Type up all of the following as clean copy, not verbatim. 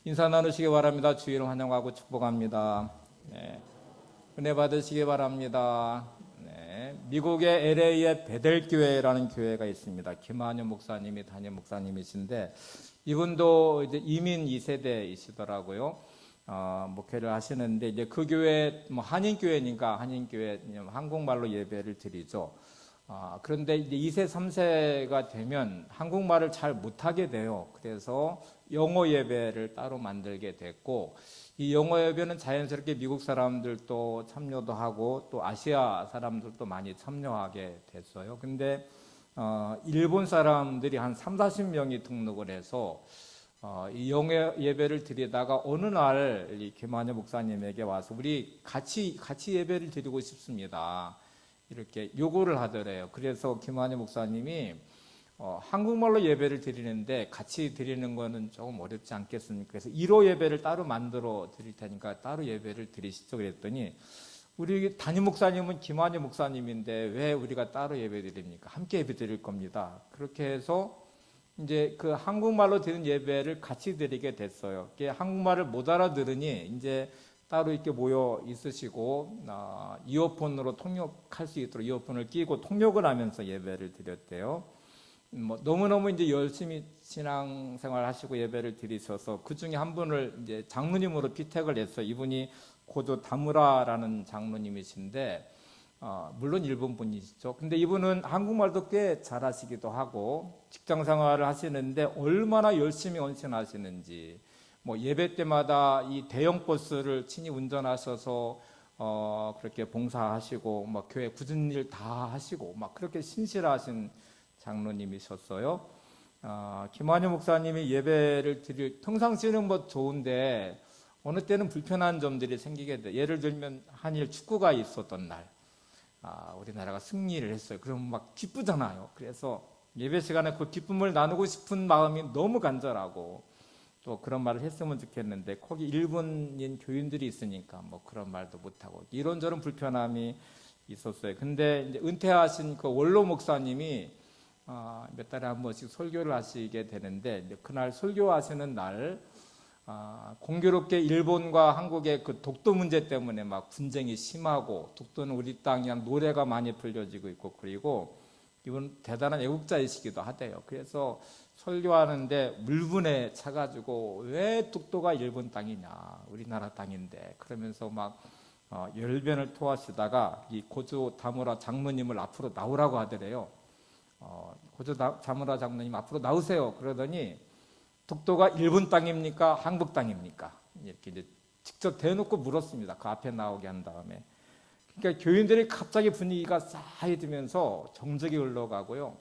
인사 나누시기 바랍니다. 주의를 환영하고 축복합니다. 네. 은혜 받으시기 바랍니다. 네. 미국의 LA에 베델교회라는 교회가 있습니다. 김한효 목사님이 담임 목사님이신데 이분도 이제 이민 2세대이시더라고요. 목회를 하시는데 이제 그 교회 한인교회니까 한인교회 한국말로 예배를 드리죠. 그런데 이제 2세, 3세가 되면 한국말을 잘 못하게 돼요. 그래서 영어 예배를 따로 만들게 됐고, 이 영어 예배는 자연스럽게 미국 사람들도 참여도 하고 또 아시아 사람들도 많이 참여하게 됐어요. 근데 일본 사람들이 한 3, 40명이 등록을 해서 이 영어 예배를 드리다가 어느 날 이 김한효 목사님에게 와서 우리 같이 예배를 드리고 싶습니다. 이렇게 요구를 하더래요. 그래서 김한효 목사님이 한국말로 예배를 드리는데 같이 드리는 거는 조금 어렵지 않겠습니까? 그래서 1호 예배를 따로 만들어 드릴 테니까 따로 예배를 드리시죠. 그랬더니 우리 담임 목사님은 김한효 목사님인데 왜 우리가 따로 예배 드립니까? 함께 예배 드릴 겁니다. 그렇게 해서 이제 그 한국말로 드리는 예배를 같이 드리게 됐어요. 한국말을 못 알아들으니 이제 따로 이렇게 모여 있으시고 이어폰으로 통역할 수 있도록 이어폰을 끼고 통역을 하면서 예배를 드렸대요. 너무너무 이제 열심히 신앙생활 하시고 예배를 드리셔서 그 중에 한 분을 이제 장로님으로 피택을 했어요. 이분이 고조 다무라라는 장로님이신데 물론 일본 분이시죠. 근데 이분은 한국말도 꽤 잘하시기도 하고 직장 생활을 하시는데 얼마나 열심히 헌신하시는지 예배 때마다 이 대형 버스를 친히 운전하셔서 그렇게 봉사하시고 교회 굳은 일 다 하시고 그렇게 신실하신 장로님이셨어요. 김한효 목사님이 예배를 드릴 평상시는 좋은데 어느 때는 불편한 점들이 생기게 돼. 예를 들면 한일 축구가 있었던 날, 우리나라가 승리를 했어요. 그럼 기쁘잖아요. 그래서 예배 시간에 그 기쁨을 나누고 싶은 마음이 너무 간절하고 또 그런 말을 했으면 좋겠는데 거기 일본인 교인들이 있으니까 그런 말도 못하고 이런저런 불편함이 있었어요. 근데 이제 은퇴하신 그 원로 목사님이 몇 달에 한 번씩 설교를 하시게 되는데 그날 설교하시는 날 공교롭게 일본과 한국의 그 독도 문제 때문에 분쟁이 심하고 독도는 우리 땅이야 노래가 많이 불려지고 있고 그리고 이분 대단한 애국자이시기도 하대요. 그래서 설교하는데 물분에 차가지고 왜 독도가 일본 땅이냐 우리나라 땅인데 그러면서 열변을 토하시다가 이 고조 다무라 장로님을 앞으로 나오라고 하더래요. 고조 다무라 장로님 앞으로 나오세요. 그러더니 독도가 일본 땅입니까? 한국 땅입니까? 이렇게 이제 직접 대놓고 물었습니다. 그 앞에 나오게 한 다음에. 그러니까 교인들이 갑자기 분위기가 싸해지면서 정적이 흘러가고요.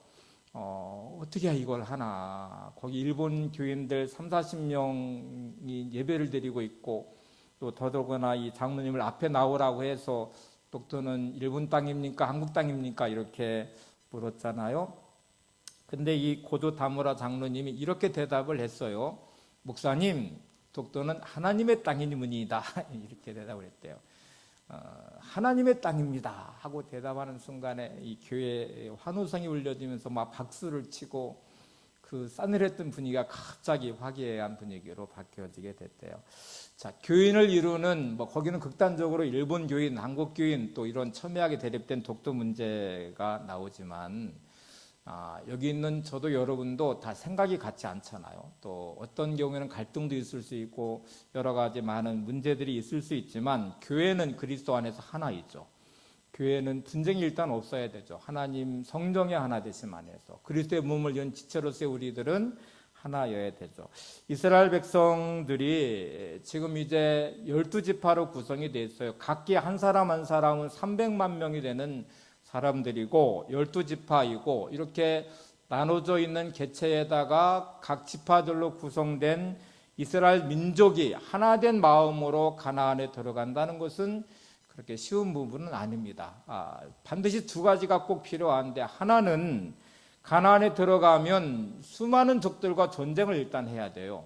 어떻게 이걸 하나. 거기 일본 교인들 3, 40명이 예배를 드리고 있고 또 더더구나 이 장로님을 앞에 나오라고 해서 독도는 일본 땅입니까? 한국 땅입니까? 이렇게 물었잖아요. 근데 이 고조 다무라 장로님이 이렇게 대답을 했어요. 목사님, 독도는 하나님의 땅이니문이다. 이렇게 대답을 했대요. 하나님의 땅입니다 하고 대답하는 순간에 이 교회에 환호성이 울려지면서 박수를 치고 그 싸늘했던 분위기가 갑자기 화기애애한 분위기로 바뀌어지게 됐대요. 자, 교인을 이루는 거기는 극단적으로 일본 교인, 한국 교인 또 이런 첨예하게 대립된 독도 문제가 나오지만 여기 있는 저도 여러분도 다 생각이 같지 않잖아요. 또 어떤 경우에는 갈등도 있을 수 있고 여러 가지 많은 문제들이 있을 수 있지만 교회는 그리스도 안에서 하나이죠. 교회는 분쟁이 일단 없어야 되죠. 하나님 성령의 하나 되심 안에서 그리스도의 몸을 연 지체로서의 우리들은 하나여야 되죠. 이스라엘 백성들이 지금 이제 12지파로 구성이 되어 있어요. 각기 한 사람 한 사람은 300만 명이 되는 사람들이고 12지파이고 이렇게 나눠져 있는 개체에다가 각 지파들로 구성된 이스라엘 민족이 하나된 마음으로 가나안에 들어간다는 것은 그렇게 쉬운 부분은 아닙니다. 반드시 두 가지가 꼭 필요한데 하나는 가나안에 들어가면 수많은 적들과 전쟁을 일단 해야 돼요.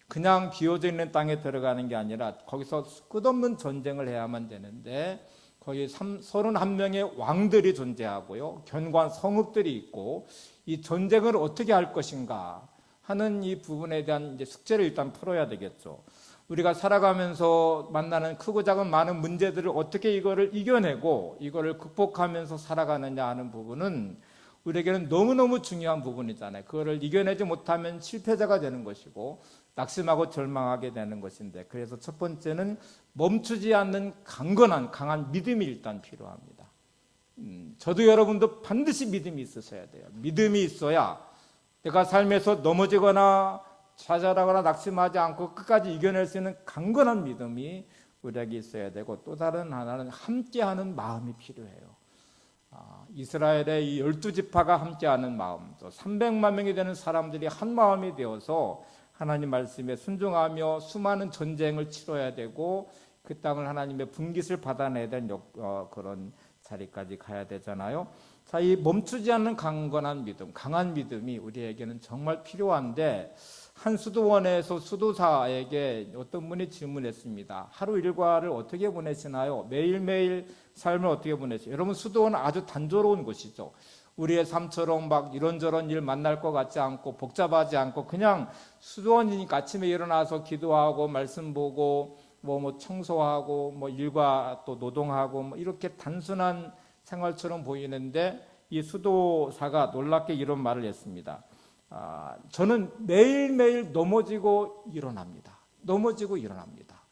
그냥 비워져 있는 땅에 들어가는 게 아니라 거기서 끝없는 전쟁을 해야만 되는데 거기 31명의 왕들이 존재하고요. 견고한 성읍들이 있고 이 전쟁을 어떻게 할 것인가 하는 이 부분에 대한 이제 숙제를 일단 풀어야 되겠죠. 우리가 살아가면서 만나는 크고 작은 많은 문제들을 어떻게 이거를 이겨내고 이거를 극복하면서 살아가느냐 하는 부분은 우리에게는 너무너무 중요한 부분이잖아요. 그거를 이겨내지 못하면 실패자가 되는 것이고 낙심하고 절망하게 되는 것인데, 그래서 첫 번째는 멈추지 않는 강한 믿음이 일단 필요합니다. 저도 여러분도 반드시 믿음이 있으셔야 돼요. 믿음이 있어야 내가 삶에서 넘어지거나 좌절하거나 낙심하지 않고 끝까지 이겨낼 수 있는 강건한 믿음이 우리에게 있어야 되고, 또 다른 하나는 함께하는 마음이 필요해요. 이스라엘의 이 12지파가 함께하는 마음, 또 300만 명이 되는 사람들이 한 마음이 되어서 하나님 말씀에 순종하며 수많은 전쟁을 치러야 되고 그 땅을 하나님의 분깃을 받아내야 되는 그런 자리까지 가야 되잖아요. 자, 이 멈추지 않는 강건한 믿음, 강한 믿음이 우리에게는 정말 필요한데, 한 수도원에서 수도사에게 어떤 분이 질문했습니다. 하루 일과를 어떻게 보내시나요? 매일매일 삶을 어떻게 보내시나요? 여러분, 수도원은 아주 단조로운 곳이죠. 우리의 삶처럼 막 이런저런 일 만날 것 같지 않고 복잡하지 않고 그냥 수도원이니까 아침에 일어나서 기도하고 말씀 보고 뭐 청소하고 뭐 일과 또 노동하고 뭐 이렇게 단순한 생활처럼 보이는데, 이 수도사가 놀랍게 이런 말을 했습니다. 저는 매일매일 넘어지고 일어납니다. 넘어지고 일어납니다.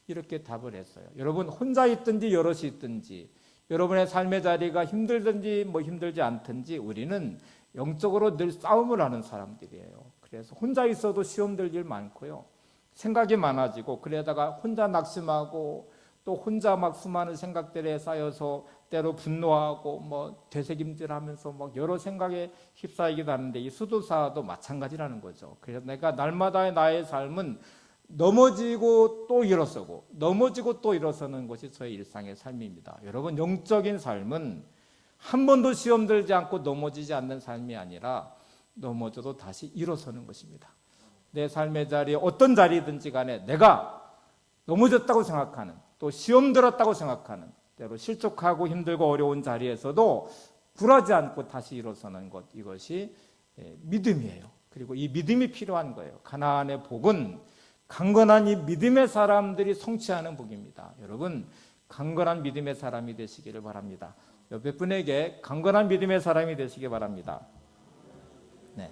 이렇게 답을 했어요. 여러분, 혼자 있든지 여럿이 있든지, 여러분의 삶의 자리가 힘들든지 뭐 힘들지 않든지 우리는 영적으로 늘 싸움을 하는 사람들이에요. 그래서 혼자 있어도 시험될 일 많고요. 생각이 많아지고, 그러다가 혼자 낙심하고 또 혼자 막 수많은 생각들에 쌓여서 때로 분노하고 뭐 되새김질하면서 막 여러 생각에 휩싸이기도 하는데, 이 수도사도 마찬가지라는 거죠. 그래서 내가 날마다의 나의 삶은 넘어지고 또 일어서고 넘어지고 또 일어서는 것이 저의 일상의 삶입니다. 여러분, 영적인 삶은 한 번도 시험 들지 않고 넘어지지 않는 삶이 아니라 넘어져도 다시 일어서는 것입니다. 내 삶의 자리에 어떤 자리든지 간에 내가 넘어졌다고 생각하는, 또 시험 들었다고 생각하는, 때로 실족하고 힘들고 어려운 자리에서도 굴하지 않고 다시 일어서는 것, 이것이 믿음이에요. 그리고 이 믿음이 필요한 거예요. 가나안의 복은 강건한 이 믿음의 사람들이 성취하는 복입니다. 여러분, 강건한 믿음의 사람이 되시기를 바랍니다. 옆에 분에게 강건한 믿음의 사람이 되시기 바랍니다. 네.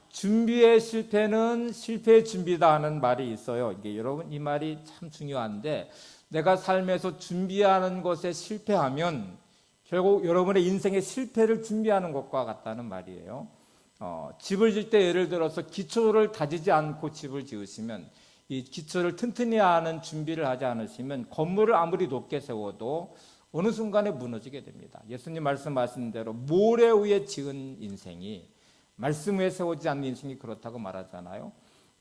준비의 실패는 실패의 준비다 하는 말이 있어요. 이게 여러분, 이 말이 참 중요한데, 내가 삶에서 준비하는 것에 실패하면 결국 여러분의 인생의 실패를 준비하는 것과 같다는 말이에요. 집을 질 때 예를 들어서 기초를 다지지 않고 집을 지으시면, 이 기초를 튼튼히 하는 준비를 하지 않으시면 건물을 아무리 높게 세워도 어느 순간에 무너지게 됩니다. 예수님 말씀하신 대로 모래 위에 지은 인생이 말씀 위에 세우지 않는 인생이 그렇다고 말하잖아요.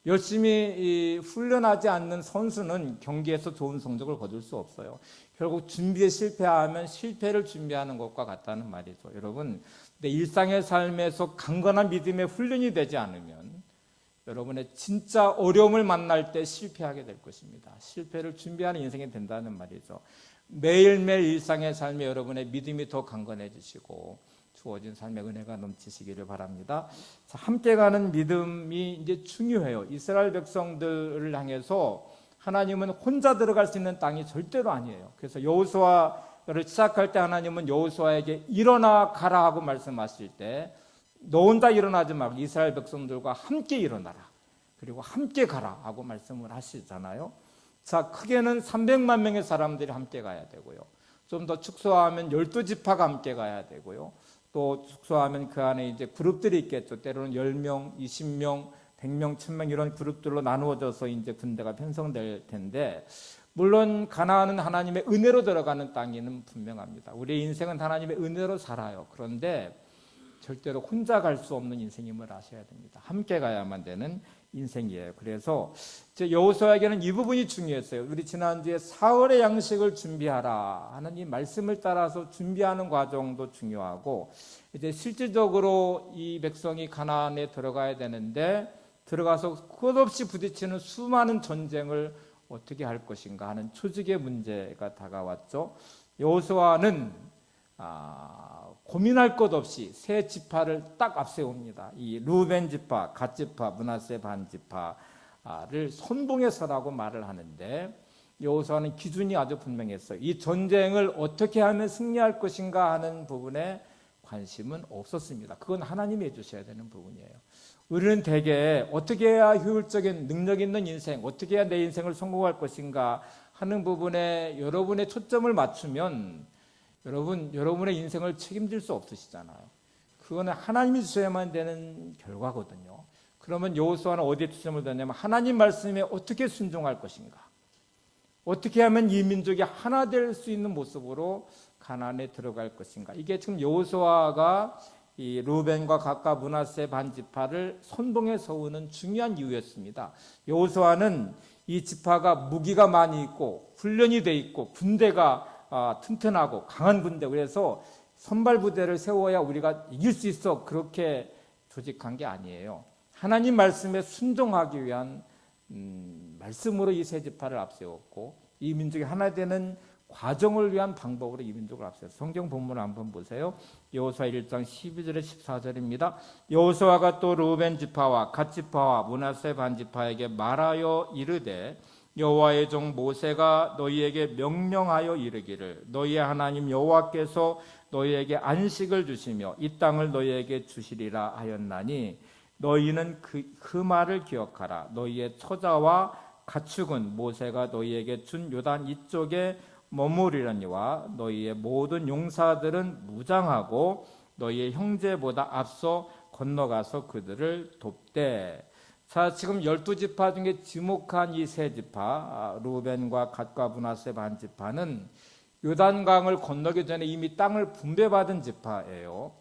열심히 훈련하지 않는 선수는 경기에서 좋은 성적을 거둘 수 없어요. 결국 준비에 실패하면 실패를 준비하는 것과 같다는 말이죠. 여러분, 내 일상의 삶에서 강건한 믿음의 훈련이 되지 않으면 여러분의 진짜 어려움을 만날 때 실패하게 될 것입니다. 실패를 준비하는 인생이 된다는 말이죠. 매일매일 일상의 삶에 여러분의 믿음이 더 강건해지시고 주어진 삶의 은혜가 넘치시기를 바랍니다. 자, 함께 가는 믿음이 이제 중요해요. 이스라엘 백성들을 향해서 하나님은 혼자 들어갈 수 있는 땅이 절대로 아니에요. 그래서 여호수아를 시작할 때 하나님은 여호수아에게 일어나 가라 하고 말씀하실 때, 너 혼자 일어나지 말고 이스라엘 백성들과 함께 일어나라, 그리고 함께 가라 하고 말씀을 하시잖아요. 자, 크게는 300만 명의 사람들이 함께 가야 되고요. 좀 더 축소하면 12지파가 함께 가야 되고요. 또 축소하면 그 안에 이제 그룹들이 있겠죠. 때로는 10명, 20명, 100명, 1000명 이런 그룹들로 나누어져서 이제 군대가 편성될 텐데, 물론 가나안은 하나님의 은혜로 들어가는 땅이는 분명합니다. 우리의 인생은 하나님의 은혜로 살아요. 그런데 절대로 혼자 갈 수 없는 인생임을 아셔야 됩니다. 함께 가야만 되는 인생이에요. 그래서 여호수아에게는 이 부분이 중요했어요. 우리 지난주에 사흘의 양식을 준비하라 하는 이 말씀을 따라서 준비하는 과정도 중요하고, 이제 실질적으로 이 백성이 가나안에 들어가야 되는데 들어가서 끝없이 부딪히는 수많은 전쟁을 어떻게 할 것인가 하는 초직의 문제가 다가왔죠. 여호수아는 고민할 것 없이 세 지파를 딱 앞세웁니다. 이 루벤 지파, 갓 지파, 므낫세 반 지파를 선봉에 서라고 말을 하는데 여호수아는 기준이 아주 분명했어요. 이 전쟁을 어떻게 하면 승리할 것인가 하는 부분에 관심은 없었습니다. 그건 하나님이 해주셔야 되는 부분이에요. 우리는 대개 어떻게 해야 효율적인 능력 있는 인생, 어떻게 해야 내 인생을 성공할 것인가 하는 부분에 여러분의 초점을 맞추면 여러분의 인생을 책임질 수 없으시잖아요. 그거는 하나님이 주셔야만 되는 결과거든요. 그러면 여호수아는 어디에 초점을 뒀냐면 하나님 말씀에 어떻게 순종할 것인가, 어떻게 하면 이 민족이 하나 될 수 있는 모습으로 가나안에 들어갈 것인가. 이게 지금 여호수아가 이 루벤과 갓과 므낫세 반 지파를 선봉에 세우는 중요한 이유였습니다. 여호수아는 이 지파가 무기가 많이 있고 훈련이 돼 있고 군대가 튼튼하고 강한 군대, 그래서 선발 부대를 세워야 우리가 이길 수 있어 그렇게 조직한 게 아니에요. 하나님 말씀에 순종하기 위한 말씀으로 이 세 지파를 앞세웠고 이 민족이 하나 되는 과정을 위한 방법으로 이 민족을 앞세웠어요. 성경 본문을 한번 보세요. 여호수아 1장 12절에 14절입니다. 여호수아가 또 루벤 지파와 갓 지파와 므낫세 반 지파에게 말하여 이르되 여호와의 종 모세가 너희에게 명령하여 이르기를 너희의 하나님 여호와께서 너희에게 안식을 주시며 이 땅을 너희에게 주시리라 하였나니 너희는 그 말을 기억하라. 너희의 처자와 가축은 모세가 너희에게 준 요단 이쪽에 머무르려니와 너희의 모든 용사들은 무장하고 너희의 형제보다 앞서 건너가서 그들을 돕되. 자, 지금 12지파 중에 지목한 이 세 지파, 루벤과 갓과 므낫세 반 지파는 요단강을 건너기 전에 이미 땅을 분배받은 지파예요.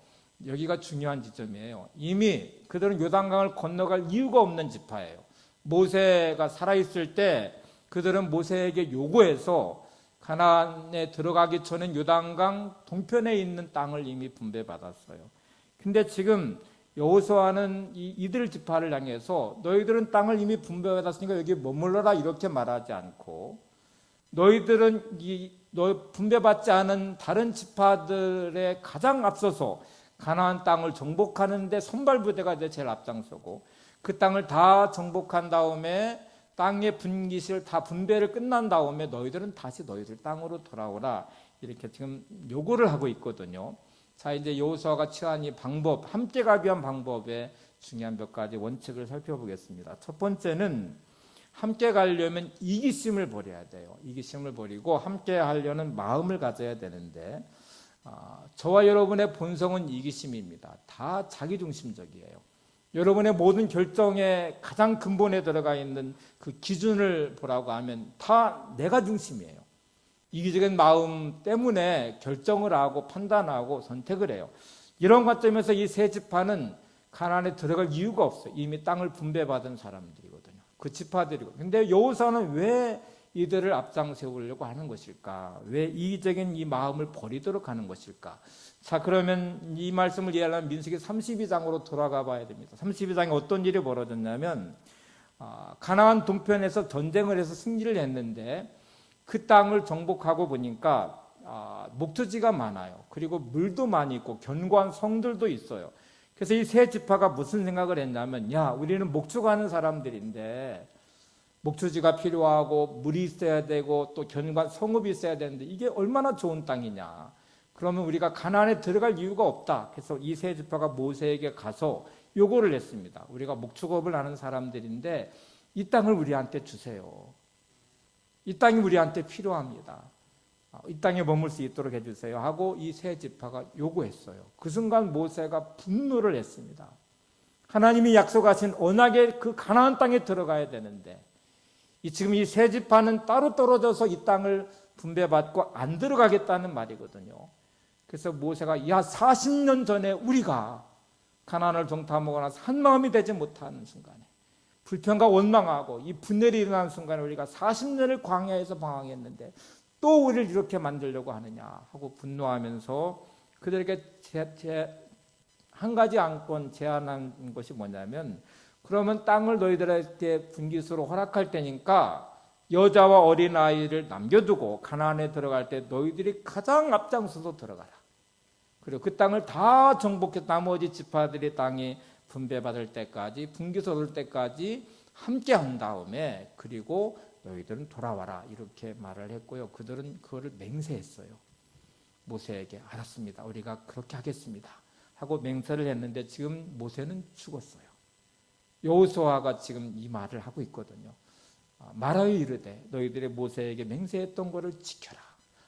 여기가 중요한 지점이에요. 이미 그들은 요단강을 건너갈 이유가 없는 지파예요. 모세가 살아있을 때 그들은 모세에게 요구해서 가나안에 들어가기 전에 요단강 동편에 있는 땅을 이미 분배받았어요. 근데 지금 여호수아는 이들 지파를 향해서 너희들은 땅을 이미 분배받았으니까 여기 머물러라 이렇게 말하지 않고 너희들은 분배받지 않은 다른 지파들의 가장 앞서서 가나안 땅을 정복하는 데 선발부대가 이제 제일 앞장서고 그 땅을 다 정복한 다음에 땅의 분깃을 다 분배를 끝난 다음에 너희들은 다시 너희들 땅으로 돌아오라 이렇게 지금 요구를 하고 있거든요. 자, 이제 여호수아가 취한 이 방법, 함께 가기 위한 방법의 중요한 몇 가지 원칙을 살펴보겠습니다. 첫 번째는 함께 가려면 이기심을 버려야 돼요. 이기심을 버리고 함께 하려는 마음을 가져야 되는데 저와 여러분의 본성은 이기심입니다. 다 자기중심적이에요. 여러분의 모든 결정의 가장 근본에 들어가 있는 그 기준을 보라고 하면 다 내가 중심이에요. 이기적인 마음 때문에 결정을 하고 판단하고 선택을 해요. 이런 관점에서 이 세 지파는 가나안에 들어갈 이유가 없어요. 이미 땅을 분배받은 사람들이거든요. 그 지파들이고. 근데 여호수아는 왜 이들을 앞장 세우려고 하는 것일까? 왜 이기적인 이 마음을 버리도록 하는 것일까? 자, 그러면 이 말씀을 이해하려면 민수기 32장으로 돌아가 봐야 됩니다. 32장에 어떤 일이 벌어졌냐면 가나안 동편에서 전쟁을 해서 승리를 했는데 그 땅을 정복하고 보니까 목초지가 많아요. 그리고 물도 많이 있고 견고한 성들도 있어요. 그래서 이 세 지파가 무슨 생각을 했냐면 야, 우리는 목축하는 사람들인데 목초지가 필요하고 물이 있어야 되고 또 견고한 성읍이 있어야 되는데 이게 얼마나 좋은 땅이냐. 그러면 우리가 가나안에 들어갈 이유가 없다. 그래서 이 세 지파가 모세에게 가서 요구를 했습니다. 우리가 목축업을 하는 사람들인데 이 땅을 우리한테 주세요. 이 땅이 우리한테 필요합니다. 이 땅에 머물 수 있도록 해주세요 하고 이 세 지파가 요구했어요. 그 순간 모세가 분노를 했습니다. 하나님이 약속하신 언약의 그 가나안 땅에 들어가야 되는데 지금 이 세 지파는 따로 떨어져서 이 땅을 분배받고 안 들어가겠다는 말이거든요. 그래서 모세가 40년 전에 우리가 가나안을 정탐하고 나서 한 마음이 되지 못하는 순간에 불평과 원망하고 이 분열이 일어나는 순간에 우리가 40년을 광야에서 방황했는데 또 우리를 이렇게 만들려고 하느냐 하고 분노하면서 그들에게 한 가지 안건 제안한 것이 뭐냐면 그러면 땅을 너희들에게 분깃으로 허락할 테니까 여자와 어린아이를 남겨두고 가나안에 들어갈 때 너희들이 가장 앞장서서 들어가라. 그리고 그 땅을 다 정복해 나머지 지파들이 땅이 분배받을 때까지 분기서 올 때까지 함께 한 다음에 그리고 너희들은 돌아와라 이렇게 말을 했고요. 그들은 그거를 맹세했어요. 모세에게 알았습니다. 우리가 그렇게 하겠습니다. 하고 맹세를 했는데 지금 모세는 죽었어요. 여호수아가 지금 이 말을 하고 있거든요. 말하여 이르되 너희들이 모세에게 맹세했던 것을 지켜라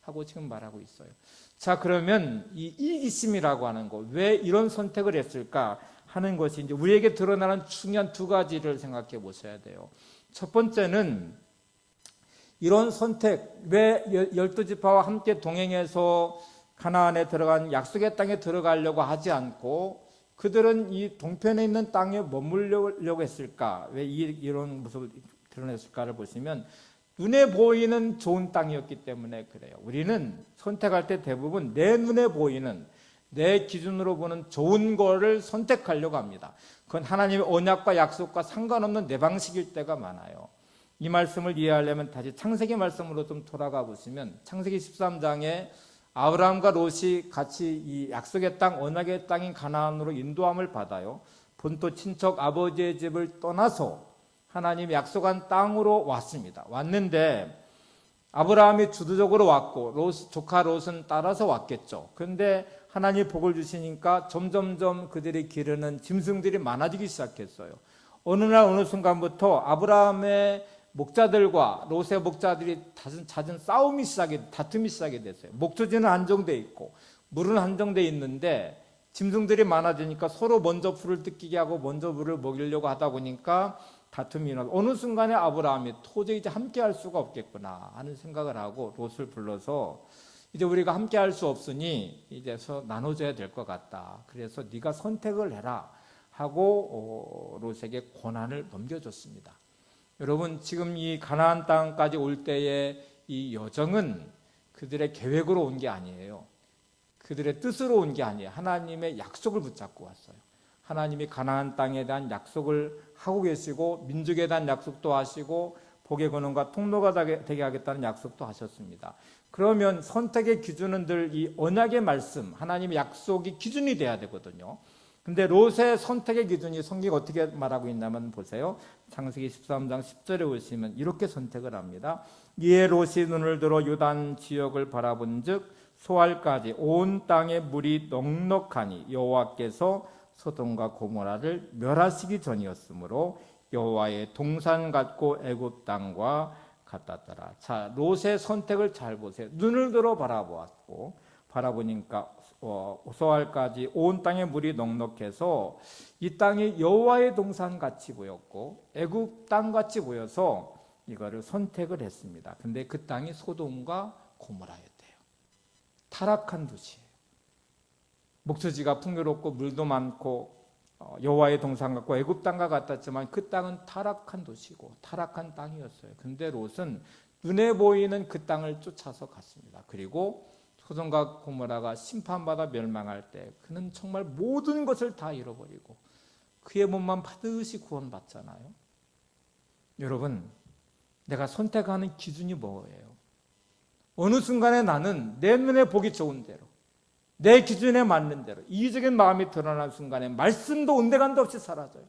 하고 지금 말하고 있어요. 자, 그러면 이 이기심이라고 하는 거, 왜 이런 선택을 했을까 하는 것이 이제 우리에게 드러나는 중요한 두 가지를 생각해 보셔야 돼요. 첫 번째는 이런 선택, 왜 12지파와 함께 동행해서 가나안에 들어간 약속의 땅에 들어가려고 하지 않고 그들은 이 동편에 있는 땅에 머물려고 했을까? 왜 이런 모습을 드러냈을까를 보시면 눈에 보이는 좋은 땅이었기 때문에 그래요. 우리는 선택할 때 대부분 내 눈에 보이는 내 기준으로 보는 좋은 거를 선택하려고 합니다. 그건 하나님의 언약과 약속과 상관없는 내 방식일 때가 많아요. 이 말씀을 이해하려면 다시 창세기 말씀으로 좀 돌아가 보시면 창세기 13장에 아브라함과 롯이 같이 이 약속의 땅, 언약의 땅인 가나안으로 인도함을 받아요. 본토 친척 아버지의 집을 떠나서 하나님이 약속한 땅으로 왔습니다. 왔는데 아브라함이 주도적으로 왔고 조카 롯은 따라서 왔겠죠. 그런데 하나님이 복을 주시니까 점점점 그들이 기르는 짐승들이 많아지기 시작했어요. 어느 날 어느 순간부터 아브라함의 목자들과 롯의 목자들이 잦은 다툼이 시작이 됐어요. 목초지는 한정돼 있고 물은 한정돼 있는데 짐승들이 많아지니까 서로 먼저 풀을 뜯기게 하고 먼저 물을 먹이려고 하다 보니까 다툼이 일어나고 어느 순간에 아브라함이 도저히 이제 함께 할 수가 없겠구나 하는 생각을 하고 롯을 불러서 이제 우리가 함께 할 수 없으니 이제서 나눠줘야 될 것 같다. 그래서 네가 선택을 해라 하고 롯에게 권한을 넘겨줬습니다. 여러분, 지금 이 가나안 땅까지 올 때의 이 여정은 그들의 계획으로 온 게 아니에요. 그들의 뜻으로 온 게 아니에요. 하나님의 약속을 붙잡고 왔어요. 하나님이 가나안 땅에 대한 약속을 하고 계시고 민족에 대한 약속도 하시고 복의 근원과 통로가 되게 하겠다는 약속도 하셨습니다. 그러면 선택의 기준은 늘 이 언약의 말씀, 하나님의 약속이 기준이 돼야 되거든요. 근데 롯의 선택의 기준이 성경이 어떻게 말하고 있냐면 보세요. 창세기 13장 10절에 보시면 이렇게 선택을 합니다. 이에 롯이 눈을 들어 요단 지역을 바라본즉 소알까지 온 땅에 물이 넉넉하니 여호와께서 소돔과 고모라를 멸하시기 전이었으므로 여호와의 동산 같고 애굽 땅과 같았더라. 자, 롯의 선택을 잘 보세요. 눈을 들어 바라보니까 소알까지 온 땅에 물이 넉넉해서 이 땅이 여호와의 동산 같이 보였고 애굽 땅 같이 보여서 이거를 선택을 했습니다. 근데 그 땅이 소돔과 고모라였대요. 타락한 도시예요. 목초지가 풍요롭고 물도 많고 여호와의 동산 같고 애굽 땅과 같았지만 그 땅은 타락한 도시고 타락한 땅이었어요. 근데 롯은 눈에 보이는 그 땅을 쫓아서 갔습니다. 그리고 소돔과 고모라가 심판받아 멸망할 때 그는 정말 모든 것을 다 잃어버리고 그의 몸만 반드시 구원받잖아요. 여러분, 내가 선택하는 기준이 뭐예요? 어느 순간에 나는 내 눈에 보기 좋은 대로 내 기준에 맞는 대로 이기적인 마음이 드러나는 순간에 말씀도 온데간도 없이 사라져요.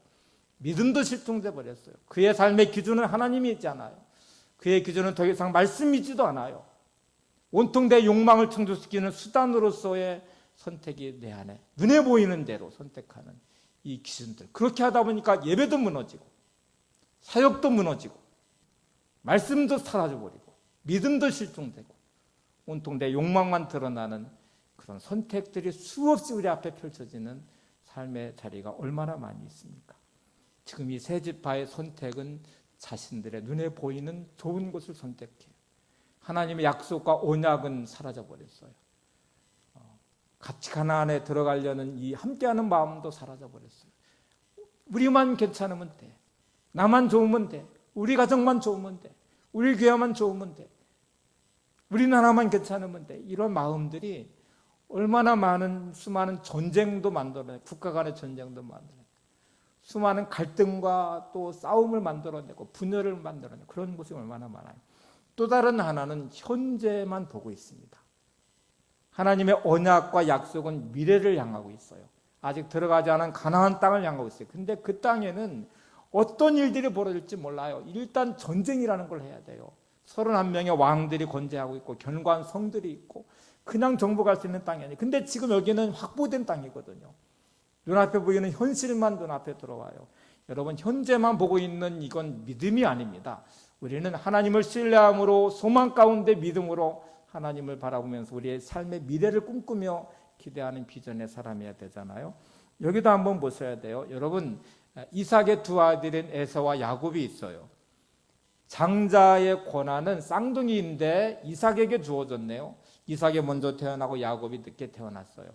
믿음도 실종돼 버렸어요. 그의 삶의 기준은 하나님이잖아요. 그의 기준은 더 이상 말씀이지도 않아요. 온통 내 욕망을 충족시키는 수단으로서의 선택이 내 안에 눈에 보이는 대로 선택하는 이 기준들. 그렇게 하다 보니까 예배도 무너지고 사역도 무너지고 말씀도 사라져버리고 믿음도 실종되고 온통 내 욕망만 드러나는 그런 선택들이 수없이 우리 앞에 펼쳐지는 삶의 자리가 얼마나 많이 있습니까? 지금 이 세 지파의 선택은 자신들의 눈에 보이는 좋은 것을 선택해요. 하나님의 약속과 언약은 사라져버렸어요. 같이 가나안에 들어가려는 이 함께하는 마음도 사라져버렸어요. 우리만 괜찮으면 돼. 나만 좋으면 돼. 우리 가정만 좋으면 돼. 우리 교회만 좋으면 돼. 우리 나라만 괜찮으면 돼. 이런 마음들이 얼마나 수많은 전쟁도 만들어내고 국가 간의 전쟁도 만들어내고 수많은 갈등과 또 싸움을 만들어내고 분열을 만들어내고 그런 곳이 얼마나 많아요. 또 다른 하나는 현재만 보고 있습니다. 하나님의 언약과 약속은 미래를 향하고 있어요. 아직 들어가지 않은 가나안 땅을 향하고 있어요. 근데 그 땅에는 어떤 일들이 벌어질지 몰라요. 일단 전쟁이라는 걸 해야 돼요. 31명의 왕들이 건재하고 있고 견고한 성들이 있고 그냥 정복할 수 있는 땅이 아니에요. 근데 지금 여기는 확보된 땅이거든요. 눈앞에 보이는 현실만 눈앞에 들어와요. 여러분, 현재만 보고 있는 이건 믿음이 아닙니다. 우리는 하나님을 신뢰함으로 소망 가운데 믿음으로 하나님을 바라보면서 우리의 삶의 미래를 꿈꾸며 기대하는 비전의 사람이어야 되잖아요. 여기도 한번 보셔야 돼요. 여러분, 이삭의 두 아들인 에서와 야곱이 있어요. 장자의 권한은 쌍둥이인데 이삭에게 주어졌네요. 이삭이 먼저 태어나고 야곱이 늦게 태어났어요.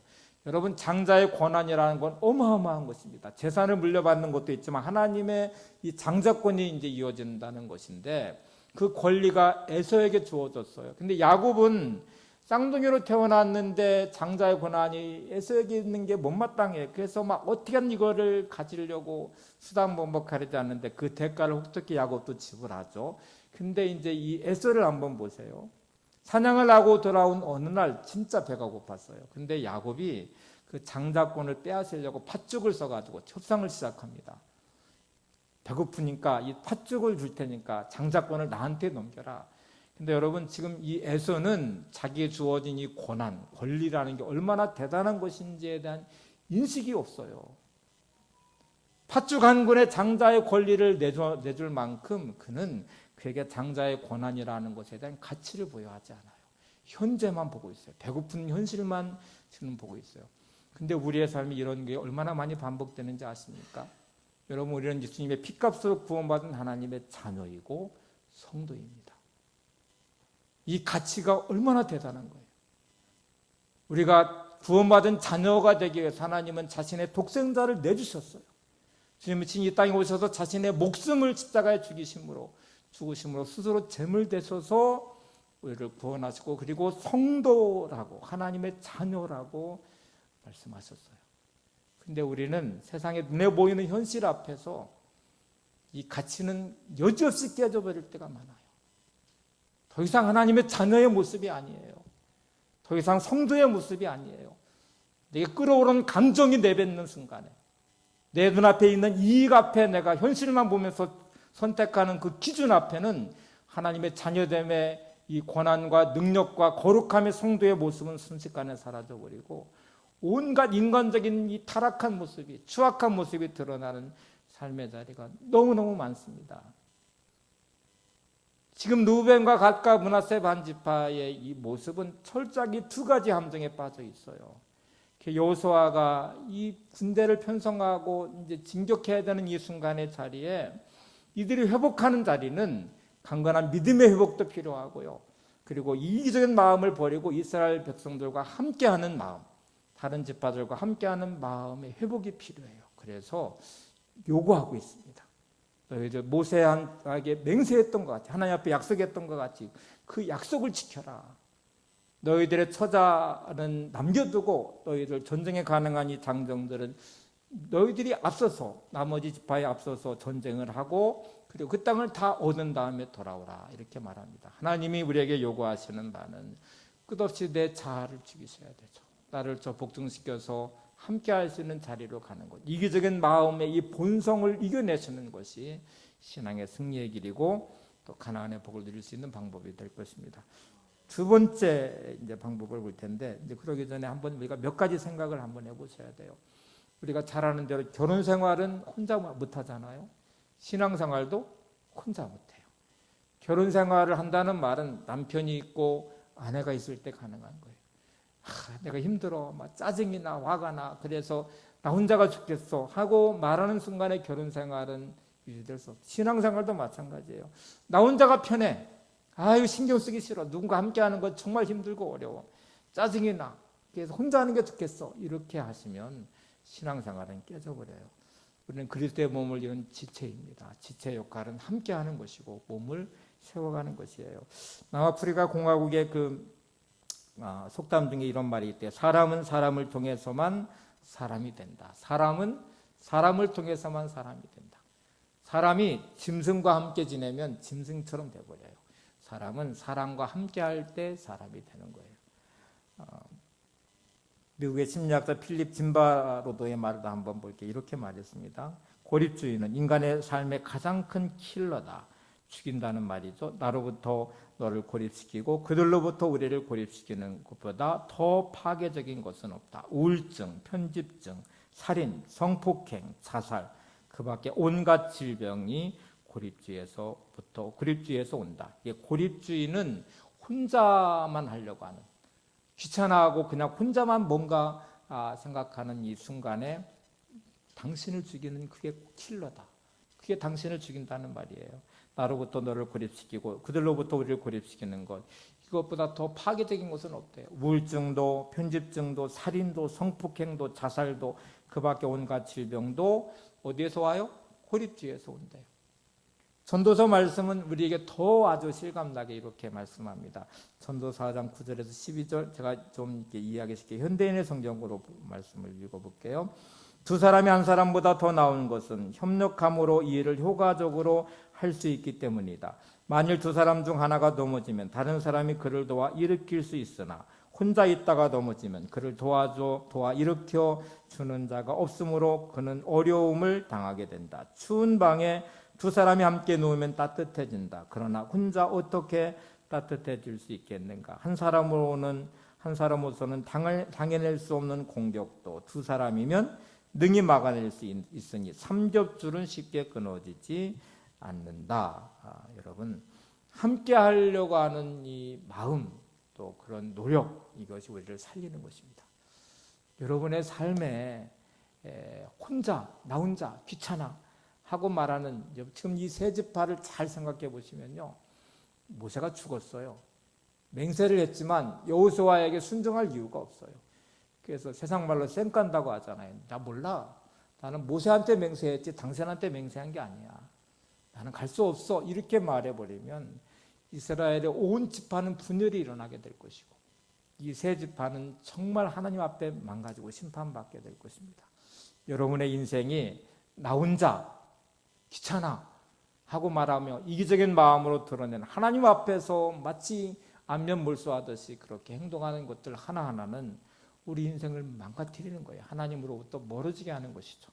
여러분, 장자의 권한이라는 건 어마어마한 것입니다. 재산을 물려받는 것도 있지만 하나님의 이 장자권이 이제 이어진다는 것인데 그 권리가 에서에게 주어졌어요. 근데 야곱은 쌍둥이로 태어났는데 장자의 권한이 에서에게 있는 게 못마땅해요. 그래서 막 어떻게든 이거를 가지려고 수단번복하지 않는데 그 대가를 혹독히 야곱도 지불하죠. 근데 이제 이 에서를 한번 보세요. 사냥을 하고 돌아온 어느 날 진짜 배가 고팠어요. 근데 야곱이 그 장자권을 빼앗으려고 팥죽을 써가지고 협상을 시작합니다. 배고프니까 이 팥죽을 줄 테니까 장자권을 나한테 넘겨라. 근데 여러분, 지금 이 에서는 자기에 주어진 이 권한, 권리라는 게 얼마나 대단한 것인지에 대한 인식이 없어요. 팥죽 한 근의 장자의 권리를 내줄 만큼 그는 그에게 장자의 권한이라는 것에 대한 가치를 부여하지 않아요. 현재만 보고 있어요. 배고픈 현실만 지금 보고 있어요. 근데 우리의 삶이 이런 게 얼마나 많이 반복되는지 아십니까? 여러분, 우리는 예수님의 피값으로 구원받은 하나님의 자녀이고 성도입니다. 이 가치가 얼마나 대단한 거예요. 우리가 구원받은 자녀가 되기 위해서 하나님은 자신의 독생자를 내주셨어요. 주님은 이 땅에 오셔서 자신의 목숨을 십자가에 죽으심으로 스스로 죄물 되셔서 우리를 구원하시고 그리고 성도라고 하나님의 자녀라고 말씀하셨어요. 근데 우리는 세상에 눈에 보이는 현실 앞에서 이 가치는 여지없이 깨져버릴 때가 많아요. 더 이상 하나님의 자녀의 모습이 아니에요. 더 이상 성도의 모습이 아니에요. 내게 끌어오른 감정이 내뱉는 순간에 내 눈앞에 있는 이익 앞에 내가 현실만 보면서 선택하는 그 기준 앞에는 하나님의 자녀됨의 이 권한과 능력과 거룩함의 성도의 모습은 순식간에 사라져버리고 온갖 인간적인 이 타락한 모습이, 추악한 모습이 드러나는 삶의 자리가 너무너무 많습니다. 지금 루벤과 갓과 므낫세 반지파의 이 모습은 철저하게 두 가지 함정에 빠져 있어요. 여호수아가 이 군대를 편성하고 이제 진격해야 되는 이 순간의 자리에 이들이 회복하는 자리는 강건한 믿음의 회복도 필요하고요. 그리고 이기적인 마음을 버리고 이스라엘 백성들과 함께하는 마음, 다른 지파들과 함께하는 마음의 회복이 필요해요. 그래서 요구하고 있습니다. 너희들 모세에게 맹세했던 것 같이, 하나님 앞에 약속했던 것 같이 그 약속을 지켜라. 너희들의 처자는 남겨두고 너희들 전쟁에 가능한 이 장정들은 너희들이 앞서서 나머지 지파에 앞서서 전쟁을 하고 그리고 그 땅을 다 얻은 다음에 돌아오라 이렇게 말합니다. 하나님이 우리에게 요구하시는 바는 끝없이 내 자아를 죽이셔야 되죠. 나를 저 복종시켜서 함께 할 수 있는 자리로 가는 것. 이기적인 마음의 이 본성을 이겨내시는 것이 신앙의 승리의 길이고 또 가나안의 복을 누릴 수 있는 방법이 될 것입니다. 두 번째 이제 방법을 볼 텐데 이제 그러기 전에 한번 우리가 몇 가지 생각을 한번 해보셔야 돼요. 우리가 잘 아는 대로 결혼 생활은 혼자 못 하잖아요. 신앙 생활도 혼자 못 해요. 결혼 생활을 한다는 말은 남편이 있고 아내가 있을 때 가능한 거예요. 내가 힘들어, 막 짜증이 나, 화가 나, 그래서 나 혼자가 좋겠어 하고 말하는 순간에 결혼 생활은 유지될 수 없어요. 신앙 생활도 마찬가지예요. 나 혼자가 편해. 아유, 신경 쓰기 싫어. 누군가 함께 하는 건 정말 힘들고 어려워. 짜증이 나. 그래서 혼자 하는 게 좋겠어. 이렇게 하시면 신앙생활은 깨져버려요. 우리는 그리스도의 몸을 이룬 지체입니다. 지체 역할은 함께 하는 것이고 몸을 세워가는 것이에요. 남아프리카 공화국의 속담 중에 이런 말이 있대요. 사람은 사람을 통해서만 사람이 된다. 사람은 사람을 통해서만 사람이 된다. 사람이 짐승과 함께 지내면 짐승처럼 돼버려요. 사람은 사람과 함께 할 때 사람이 되는 거예요. 미국의 심리학자 필립 짐바로도의 말도 한번 볼게요. 이렇게 말했습니다. 고립주의는 인간의 삶의 가장 큰 킬러다. 죽인다는 말이죠. 나로부터 너를 고립시키고 그들로부터 우리를 고립시키는 것보다 더 파괴적인 것은 없다. 우울증, 편집증, 살인, 성폭행, 자살, 그 밖에 온갖 질병이 고립주의에서 온다. 고립주의는 혼자만 하려고 하는, 귀찮아하고 그냥 혼자만 뭔가 생각하는 이 순간에 당신을 죽이는 그게 킬러다. 그게 당신을 죽인다는 말이에요. 나로부터 너를 고립시키고 그들로부터 우리를 고립시키는 것, 이것보다 더 파괴적인 것은 없대요. 우울증도 편집증도 살인도 성폭행도 자살도 그 밖에 온갖 질병도 어디에서 와요? 고립주의에서 온대요. 전도서 말씀은 우리에게 더 아주 실감나게 이렇게 말씀합니다. 전도서 4장 9절에서 12절, 제가 좀 이렇게 이해하기 쉽게 현대인의 성경으로 말씀을 읽어볼게요. 두 사람이 한 사람보다 더 나은 것은 협력함으로 이 일을 효과적으로 할 수 있기 때문이다. 만일 두 사람 중 하나가 넘어지면 다른 사람이 그를 도와 일으킬 수 있으나 혼자 있다가 넘어지면 그를 도와 일으켜 주는 자가 없으므로 그는 어려움을 당하게 된다. 추운 방에 두 사람이 함께 누우면 따뜻해진다. 그러나 혼자 어떻게 따뜻해질 수 있겠는가? 한 사람으로서는 당해낼 수 없는 공격도 두 사람이면 능히 막아낼 수 있으니 삼겹줄은 쉽게 끊어지지 않는다. 여러분, 함께 하려고 하는 이 마음, 또 그런 노력, 이것이 우리를 살리는 것입니다. 여러분의 삶에 나 혼자 귀찮아 하고 말하는, 지금 이 세 지파를 잘 생각해 보시면요, 모세가 죽었어요. 맹세를 했지만 여호수아에게 순종할 이유가 없어요. 그래서 세상 말로 쌩깐다고 하잖아요. 나 몰라. 나는 모세한테 맹세했지 당신한테 맹세한 게 아니야. 나는 갈 수 없어. 이렇게 말해버리면 이스라엘의 온 지파는 분열이 일어나게 될 것이고, 이 세 지파는 정말 하나님 앞에 망가지고 심판받게 될 것입니다. 여러분의 인생이 나 혼자 귀찮아 하고 말하며 이기적인 마음으로 드러낸 하나님 앞에서 마치 안면 몰수하듯이 그렇게 행동하는 것들 하나하나는 우리 인생을 망가뜨리는 거예요. 하나님으로부터 멀어지게 하는 것이죠.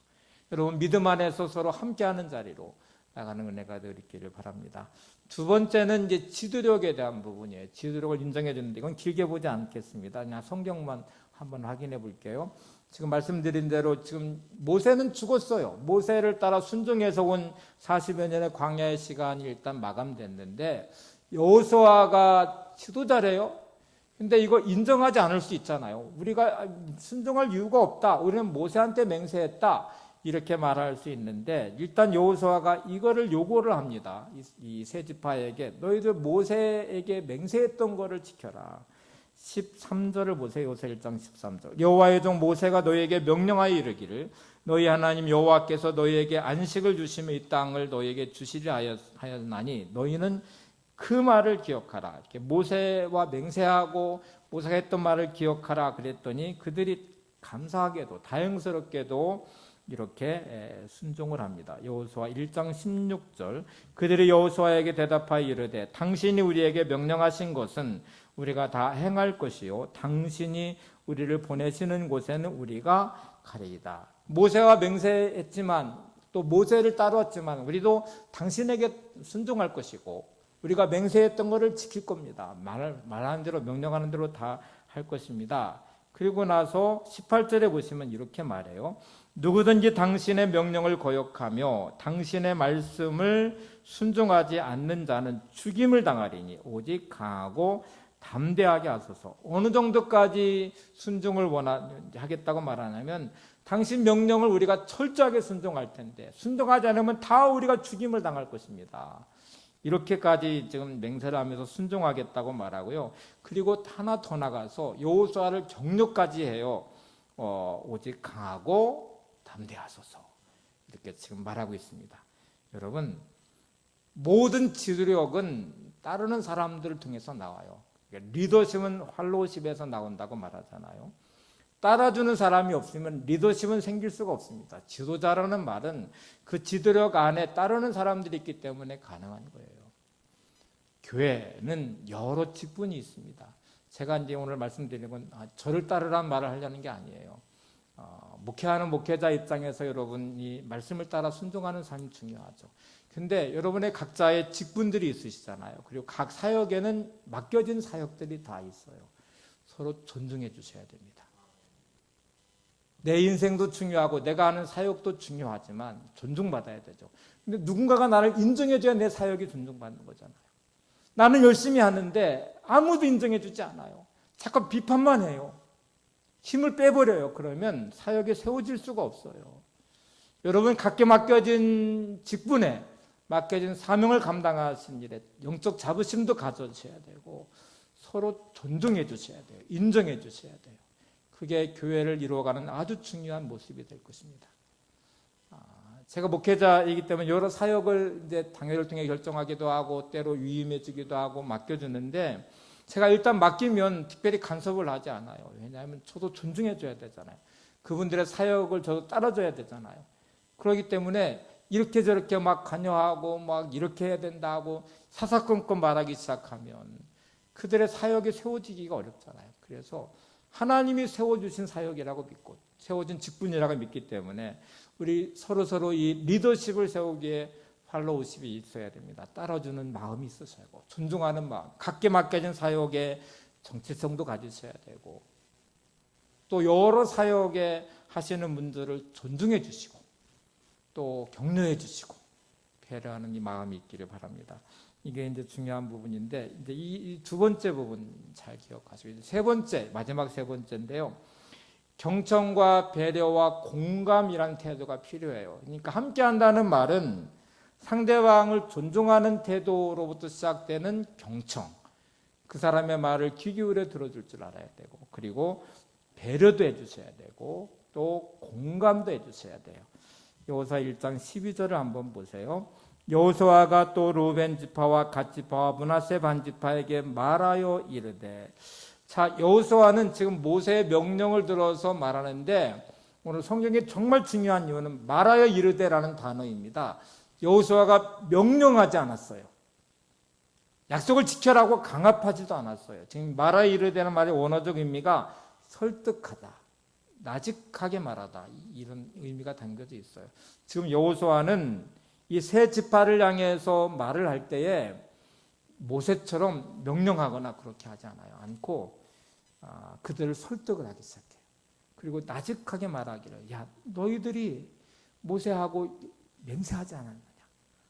여러분, 믿음 안에서 서로 함께하는 자리로 나가는 은혜가 되기를 바랍니다. 두 번째는 이제 지도력에 대한 부분이에요. 지도력을 인정해 주는데 이건 길게 보지 않겠습니다. 그냥 성경만 한번 확인해 볼게요. 지금 말씀드린 대로 지금 모세는 죽었어요. 모세를 따라 순종해서 온 40여 년의 광야의 시간이 일단 마감됐는데 여호수아가 지도자래요. 근데 이거 인정하지 않을 수 있잖아요. 우리가 순종할 이유가 없다. 우리는 모세한테 맹세했다. 이렇게 말할 수 있는데 일단 여호수아가 이거를 요구를 합니다. 이 세 지파에게 너희들 모세에게 맹세했던 거를 지켜라. 13절을 보세요. 여호수아 1장 13절. 여호와의 종 모세가 너희에게 명령하여 이르기를 너희 하나님 여호와께서 너희에게 안식을 주시며 이 땅을 너희에게 주시려 하였나니 너희는 그 말을 기억하라. 이렇게 모세와 맹세하고 모세가 했던 말을 기억하라 그랬더니 그들이 감사하게도 다행스럽게도 이렇게 순종을 합니다. 여호수아 1장 16절. 그들이 여호수아에게 대답하여 이르되 당신이 우리에게 명령하신 것은 우리가 다 행할 것이요 당신이 우리를 보내시는 곳에는 우리가 가리이다. 모세와 맹세했지만 또 모세를 따르었지만 우리도 당신에게 순종할 것이고 우리가 맹세했던 것을 지킬 겁니다. 말하는 대로 명령하는 대로 다 할 것입니다. 그리고 나서 18절에 보시면 이렇게 말해요. 누구든지 당신의 명령을 거역하며 당신의 말씀을 순종하지 않는 자는 죽임을 당하리니 오직 강하고 담대하게 하소서. 어느 정도까지 순종을 하겠다고 말하냐면 당신 명령을 우리가 철저하게 순종할 텐데 순종하지 않으면 다 우리가 죽임을 당할 것입니다. 이렇게까지 지금 맹세를 하면서 순종하겠다고 말하고요. 그리고 하나 더 나가서 여호수아를 격려까지 해요. 오직 강하고 담대하소서. 이렇게 지금 말하고 있습니다. 여러분, 모든 지도력은 따르는 사람들을 통해서 나와요. 리더십은 활로십에서 나온다고 말하잖아요. 따라주는 사람이 없으면 리더십은 생길 수가 없습니다. 지도자라는 말은 그 지도력 안에 따르는 사람들이 있기 때문에 가능한 거예요. 교회는 여러 직분이 있습니다. 제가 이제 오늘 말씀드리는 건 저를 따르라는 말을 하려는 게 아니에요. 목회하는 목회자 입장에서 여러분이 말씀을 따라 순종하는 삶이 중요하죠. 근데 여러분의 각자의 직분들이 있으시잖아요. 그리고 각 사역에는 맡겨진 사역들이 다 있어요. 서로 존중해 주셔야 됩니다. 내 인생도 중요하고 내가 하는 사역도 중요하지만 존중받아야 되죠. 근데 누군가가 나를 인정해 줘야 내 사역이 존중받는 거잖아요. 나는 열심히 하는데 아무도 인정해 주지 않아요. 자꾸 비판만 해요. 힘을 빼버려요. 그러면 사역에 세워질 수가 없어요. 여러분 각기 맡겨진 직분에 맡겨진 사명을 감당하신 일에 영적 자부심도 가져주셔야 되고 서로 존중해 주셔야 돼요. 인정해 주셔야 돼요. 그게 교회를 이루어가는 아주 중요한 모습이 될 것입니다. 제가 목회자이기 때문에 여러 사역을 이제 당회를 통해 결정하기도 하고 때로 위임해 주기도 하고 맡겨주는데 제가 일단 맡기면 특별히 간섭을 하지 않아요. 왜냐하면 저도 존중해 줘야 되잖아요. 그분들의 사역을 저도 따라줘야 되잖아요. 그렇기 때문에 이렇게 저렇게 막 관여하고 막 이렇게 해야 된다고 사사건건 말하기 시작하면 그들의 사역이 세워지기가 어렵잖아요. 그래서 하나님이 세워주신 사역이라고 믿고 세워진 직분이라고 믿기 때문에 우리 서로 이 리더십을 세우기에 팔로우십이 있어야 됩니다. 따라주는 마음이 있으셔야 하고 존중하는 마음, 각기 맡겨진 사역에 정체성도 가지셔야 되고 또 여러 사역에 하시는 분들을 존중해 주시고 또 격려해 주시고 배려하는 이 마음이 있기를 바랍니다. 이게 이제 중요한 부분인데 이제 이 두 번째 부분 잘 기억하시고 세 번째 마지막 세 번째인데요. 경청과 배려와 공감이라는 태도가 필요해요. 그러니까 함께한다는 말은 상대방을 존중하는 태도로부터 시작되는 경청, 그 사람의 말을 귀 기울여 들어줄 줄 알아야 되고 그리고 배려도 해주셔야 되고 또 공감도 해주셔야 돼요. 여호수아 1장 12절을 한번 보세요. 여호수아가 또 루벤 지파와 갓 지파와 므낫세 반 지파에게 말하여 이르되. 자, 여호수아는 지금 모세의 명령을 들어서 말하는데 오늘 성경에 정말 중요한 이유는 말하여 이르되라는 단어입니다. 여호수아가 명령하지 않았어요. 약속을 지켜라고 강압하지도 않았어요. 지금 말하여 이르되는 말의 원어적 의미가 설득하다, 나직하게 말하다 이런 의미가 담겨져 있어요. 지금 여호수아는 이 세 지파를 향해서 말을 할 때에 모세처럼 명령하거나 그렇게 하지 않고 그들을 설득을 하기 시작해요. 그리고 나직하게 말하기를 야 너희들이 모세하고 맹세하지 않았느냐,